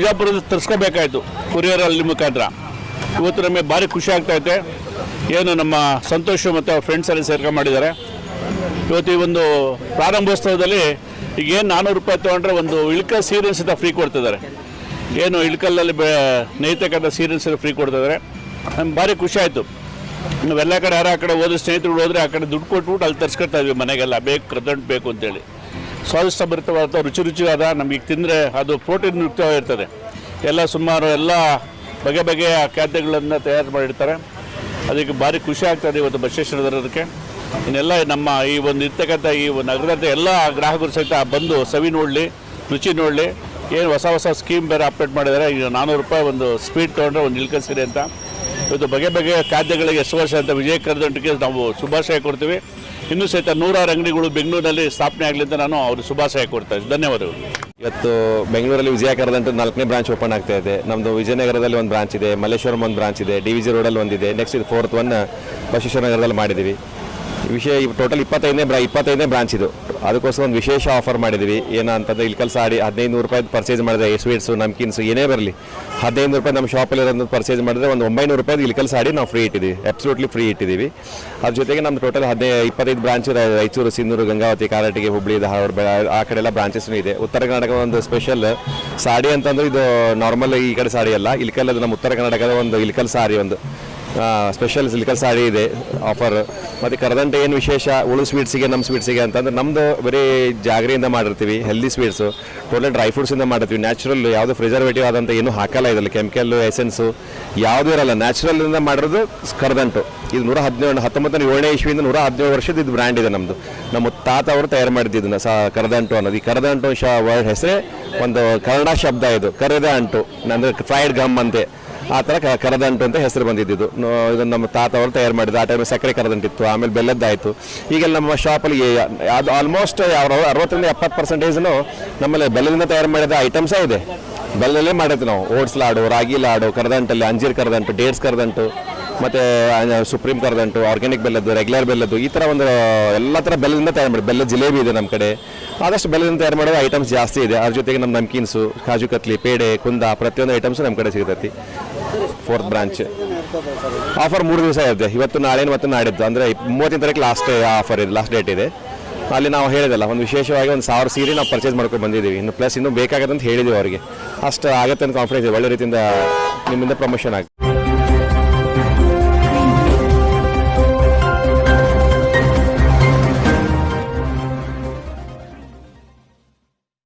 ಬಿಜಾಪುರದಲ್ಲಿ ತರಿಸ್ಕೋಬೇಕಾಯ್ತು ಕೊರಿಯರಲ್ಲಿ ಮುಖಾಂತರ. ಇವತ್ತು ನಮಗೆ ಭಾರಿ ಖುಷಿ ಆಗ್ತಾಯಿದೆ. ಏನು ನಮ್ಮ ಸಂತೋಷ್ ಮತ್ತು ಅವ್ರ ಫ್ರೆಂಡ್ಸಲ್ಲಿ ಮಾಡಿದ್ದಾರೆ. ಇವತ್ತು ಈ ಒಂದು ಪ್ರಾರಂಭೋತ್ಸವದಲ್ಲಿ ಈಗೇನು 400 ರೂಪಾಯಿ ತೊಗೊಂಡ್ರೆ ಒಂದು ಇಳ್ಕಲ್ ಸೀರೆ ಸಹಿತ ಫ್ರೀ ಕೊಡ್ತಿದ್ದಾರೆ. ಏನು ಇಳ್ಕಲ್ಲಲ್ಲಿ ನೇಯ್ತಕ್ಕಂಥ ಸೀರೆ ಫ್ರೀ ಕೊಡ್ತಿದ್ದಾರೆ. ನಮ್ಗೆ ಭಾರಿ ಖುಷಿ ಆಯಿತು. ನಾವೆಲ್ಲ ಕಡೆ ಯಾರು ಆ ಕಡೆ ಹೋದ್ರೆ ಸ್ನೇಹಿತರು ಹೋದರೆ ಆ ಕಡೆ ದುಡ್ಡು ಕೊಟ್ಬಿಟ್ಟು ಅಲ್ಲಿ ತರಿಸ್ಕೊಳ್ತಾ ಇದ್ವಿ ಮನೆಗೆಲ್ಲ ಬೇಕು ಕರ್ದಂಟು ಬೇಕು ಅಂತೇಳಿ. ಸ್ವಾದಿಷ್ಟ ಭರಿತವಾದ ರುಚಿಯಾದ ನಮಗೆ ತಿಂದರೆ ಅದು ಪ್ರೋಟೀನ್ ಯುಕ್ತವಾಗಿರ್ತದೆ. ಎಲ್ಲ ಸುಮಾರು ಎಲ್ಲ ಬಗೆಯ ಖಾದ್ಯಗಳನ್ನು ತಯಾರು ಮಾಡಿರ್ತಾರೆ. ಅದಕ್ಕೆ ಭಾರಿ ಖುಷಿ ಆಗ್ತದೆ ಇವತ್ತು ಬಸವೇಶ್ವರದಕ್ಕೆ. ಇನ್ನೆಲ್ಲ ನಮ್ಮ ಈ ಒಂದು ಇರ್ತಕ್ಕಂಥ ಈ ನಗರದ ಎಲ್ಲ ಗ್ರಾಹಕರು ಸಹಿತ ಬಂದು ಸವಿ ನೋಡಲಿ, ರುಚಿ ನೋಡಲಿ. ಏನು ಹೊಸ ಸ್ಕೀಮ್ ಬೇರೆ ಅಪ್ಡೇಟ್ ಮಾಡಿದ್ದಾರೆ. ಈಗ 400 ರೂಪಾಯಿ ಒಂದು ಸ್ವೀಟ್ ತೊಗೊಂಡ್ರೆ ಒಂದು ಇಳ್ಕಲ್ ಸೀರೆ ಅಂತ. ಇವತ್ತು ಬಗೆಯ ಖಾದ್ಯಗಳಿಗೆ ಎಷ್ಟು ವರ್ಷ ಅಂತ ವಿಜಯ ಕರ್ದಂಟಿಗೆ ನಾವು ಶುಭಾಶಯ ಕೊಡ್ತೀವಿ. ಇನ್ನೂ ಸಹಿತ 100 ಅಂಗಡಿಗಳು ಬೆಂಗಳೂರಿನಲ್ಲಿ ಸ್ಥಾಪನೆ ಆಗಲಿ ಅಂತ ನಾನು ಅವ್ರಿಗೆ ಶುಭಾಶಯ ಕೊಡ್ತೇನೆ. ಧನ್ಯವಾದಗಳು. ಇವತ್ತು ಬೆಂಗಳೂರಲ್ಲಿ ವಿಜಯ ಕರ್ದಂಟು 4ನೇ ಬ್ರಾಂಚ್ ಓಪನ್ ಆಗ್ತಾ ಇದೆ. ನಮ್ಮದು ವಿಜಯನಗರದಲ್ಲಿ ಒಂದು ಬ್ರಾಂಚ್ ಇದೆ, ಮಲ್ಲೇಶ್ವರಂ ಒಂದು ಬ್ರಾಂಚ್ ಇದೆ, DVG ರೋಡಲ್ಲಿ ಒಂದಿದೆ, ನೆಕ್ಸ್ಟ್ ಇದು 4th ಒನ್ ಬಸವೇಶ್ವರ ನಗರದಲ್ಲಿ ಮಾಡಿದ್ದೀವಿ. ವಿಷಯ ಟೋಟಲ್ 25ನೇ ಬ್ರಾಂಚ್ ಇದು. ಅದಕ್ಕೋಸ್ಕರ ಒಂದು ವಿಶೇಷ ಆಫರ್ ಮಾಡಿದ್ದೀವಿ. ಏನಂತಂದರೆ ಇಳ್ಕಲ್ ಸಾಡಿ 1500 ರೂಪಾಯಿ ಪರ್ಚೇಸ್ ಮಾಡಿದ್ರೆ ಸ್ವೀಟ್ಸು ನಮ್ಕಿನ್ಸು ಏನೇ ಬರಲಿ 1500 ರೂಪಾಯಿ ನಮ್ಮ ಶಾಪಲ್ಲಿರೋದು ಪರ್ಚೇಸ್ ಮಾಡಿದ್ರೆ ಒಂದು 900 ರೂಪಾಯಿ ಇಳ್ಕಲ್ ಸಾಡಿ ನಾವು ಫ್ರೀ ಇಟ್ಟಿದ್ದೀವಿ, ಅಬ್ಸಲ್ಯೂಟ್ಲಿ ಫ್ರೀ ಇಟ್ಟಿದ್ದೀವಿ. ಅದ್ರ ಜೊತೆಗೆ ನಮ್ಮ ಟೋಟಲ್ 25 ಬ್ರಾಂಚ್ ರಾಯಚೂರು, ಸಿನ್ನೂರು, ಗಂಗಾವತಿ, ಕಾರಟಗಿ, ಹುಬ್ಬಳ್ಳಿ, ಧಾರವಾಡ ಆ ಕಡೆ ಎಲ್ಲ ಬ್ರಾಂಚಸ್ಸೂ ಇದೆ. ಉತ್ತರ ಕರ್ನಾಟಕ ಒಂದು ಸ್ಪೆಷಲ್ ಸಾಡಿ ಅಂತಂದ್ರೆ ಇದು ನಾರ್ಮಲ್ ಈ ಕಡೆ ಸಾಡಿ ಅಲ್ಲ, ಇಳ್ಕಲ್ ಅದು ನಮ್ಮ ಉತ್ತರ ಕರ್ನಾಟಕದ ಒಂದು ಇಳ್ಕಲ್ ಸಾರಿ ಒಂದು ಸ್ಪೆಷಲ್ ಇಳ್ಕಲ್ ಸಾಡಿ ಇದೆ ಆಫರ್. ಮತ್ತು ಕರದಂಟೆ ಏನು ವಿಶೇಷ ಉಳು ಸ್ವೀಟ್ಸಿಗೆ ನಮ್ಮ ಸ್ವೀಟ್ಸಿಗೆ ಅಂತಂದ್ರೆ ನಮ್ಮದು ಬರೀ ಜಾಗರಿಯಿಂದ ಮಾಡಿರ್ತೀವಿ, ಹೆಲ್ದಿ ಸ್ವೀಟ್ಸು, ಟೋಟಲ್ ಡ್ರೈ ಫ್ರೂಟ್ಸಿಂದ ಮಾಡಿರ್ತೀವಿ. ನ್ಯಾಚುರಲ್ ಯಾವುದೇ ಪ್ರಿಸರ್ವೇಟಿವ್ ಆದಂಥ ಏನೂ ಹಾಕಲ್ಲ ಇದರಲ್ಲಿ, ಕೆಮಿಕಲ್ಲು ಎಸೆನ್ಸು ಯಾವುದೂ ಇರಲ್ಲ. ನ್ಯಾಚುರಲಿಂದ ಮಾಡಿರೋದು ಕರದಂಟು. ಇದು 1917ನೇ ಇಸ್ವಿಯಿಂದ 117 ವರ್ಷದ ಇದು ಬ್ರ್ಯಾಂಡ್ ಇದೆ ನಮ್ಮದು. ನಮ್ಮ ತಾತ ಅವರು ತಯಾರು ಮಾಡಿದ್ದು ಇದನ್ನು ಕರದಂಟು ಅನ್ನೋದು. ಈ ಕರದಂಟು ವರ್ಡ್ ಹೆಸರೇ ಒಂದು ಕನ್ನಡ ಶಬ್ದ ಇದು, ಕರೆದ ಅಂಟು ಅಂದರೆ ಫ್ರೈಡ್ ಗಮ್ ಅಂತೆ, ಆ ಥರ ಕರದಂಟು ಅಂತ ಹೆಸರು ಬಂದಿದ್ದು. ಇದನ್ನು ನಮ್ಮ ತಾತ ಅವರು ತಯಾರು ಮಾಡಿದ್ದು. ಆ ಟೈಮಲ್ಲಿ ಸಕ್ಕರೆ ಕರದಂಟಿತ್ತು, ಆಮೇಲೆ ಬೆಲ್ಲದ್ದಾಯಿತು. ಈಗೆಲ್ಲ ನಮ್ಮ ಶಾಪಲ್ಲಿ ಅದು ಆಲ್ಮೋಸ್ಟ್ 60-70% ನಮ್ಮಲ್ಲಿ ಬೆಲ್ಲದಿಂದ ತಯಾರು ಮಾಡಿದ ಐಟಮ್ಸೇ ಇದೆ. ಬೆಲ್ಲಲ್ಲೇ ಮಾಡಿರ್ತೀವಿ ನಾವು. ಓಟ್ಸ್ ಲಾಡು, ರಾಗಿ ಲಾಡು, ಕರದಂಟಲ್ಲಿ ಅಂಜೀರ್ ಕರದಂಟು, ಡೇಟ್ಸ್ ಕರದಂಟು, ಮತ್ತು ಸುಪ್ರೀಂ ಕರದಂಟು, ಆರ್ಗ್ಯಾನಿಕ್ ಬೆಲ್ಲದ್ದು, ರೆಗ್ಯುಲರ್ ಬೆಲ್ಲದ್ದು, ಈ ಥರ ಒಂದು ಎಲ್ಲ ಥರ ಬೆಲ್ಲದಿಂದ ತಯಾರು ಮಾಡಿ. ಬೆಲ್ಲ ಜಿಲೇಬಿ ಇದೆ ನಮ್ಮ ಕಡೆ. ಆದಷ್ಟು ಬೆಲ್ಲದಿಂದ ತಯಾರು ಮಾಡೋ ಐಟಮ್ಸ್ ಜಾಸ್ತಿ ಇದೆ. ಅದ್ರ ಜೊತೆಗೆ ನಮ್ಮ ನಮ್ಕೀನ್ಸು, ಕಾಜು ಕತ್ಲಿ, ಪೇಡೆ, ಕುಂದ ಪ್ರತಿಯೊಂದು ಐಟಮ್ಸು ನಮ್ಮ ಕಡೆ ಸಿಗ್ತೈತಿ. 4th ಬ್ರಾಂಚ್ ಆಫರ್ 3 ದಿವಸ ಇರುತ್ತೆ. ಇವತ್ತು ನಾಳೆ ಮತ್ತು ನಾಡಿದ್ದು ಅಂದರೆ 30ನೇ ತಾರೀಕು ಲಾಸ್ಟ್ ಆಫರ್ ಇದೆ, ಲಾಸ್ಟ್ ಡೇಟ್ ಇದೆ. ಅಲ್ಲಿ ನಾವು ಹೇಳಿದಲ್ಲ ಒಂದು ವಿಶೇಷವಾಗಿ ಒಂದು 1000 ಸೀರೆ ನಾವು ಪರ್ಚೇಸ್ ಮಾಡ್ಕೊಂಡು ಬಂದಿದ್ದೀವಿ. ಇನ್ನು ಪ್ಲಸ್ ಇನ್ನೂ ಬೇಕಾಗತ್ತೆ ಅಂತ ಹೇಳಿದ್ದೀವಿ ಅವರಿಗೆ. ಅಷ್ಟು ಆಗುತ್ತೆ ಅಂತ ಕಾನ್ಫಿಡೆನ್ಸ್ ಇದೆ. ಒಳ್ಳೆ ರೀತಿಯಿಂದ ನಿಮ್ಮಿಂದ ಪ್ರಮೋಷನ್ ಆಗುತ್ತೆ.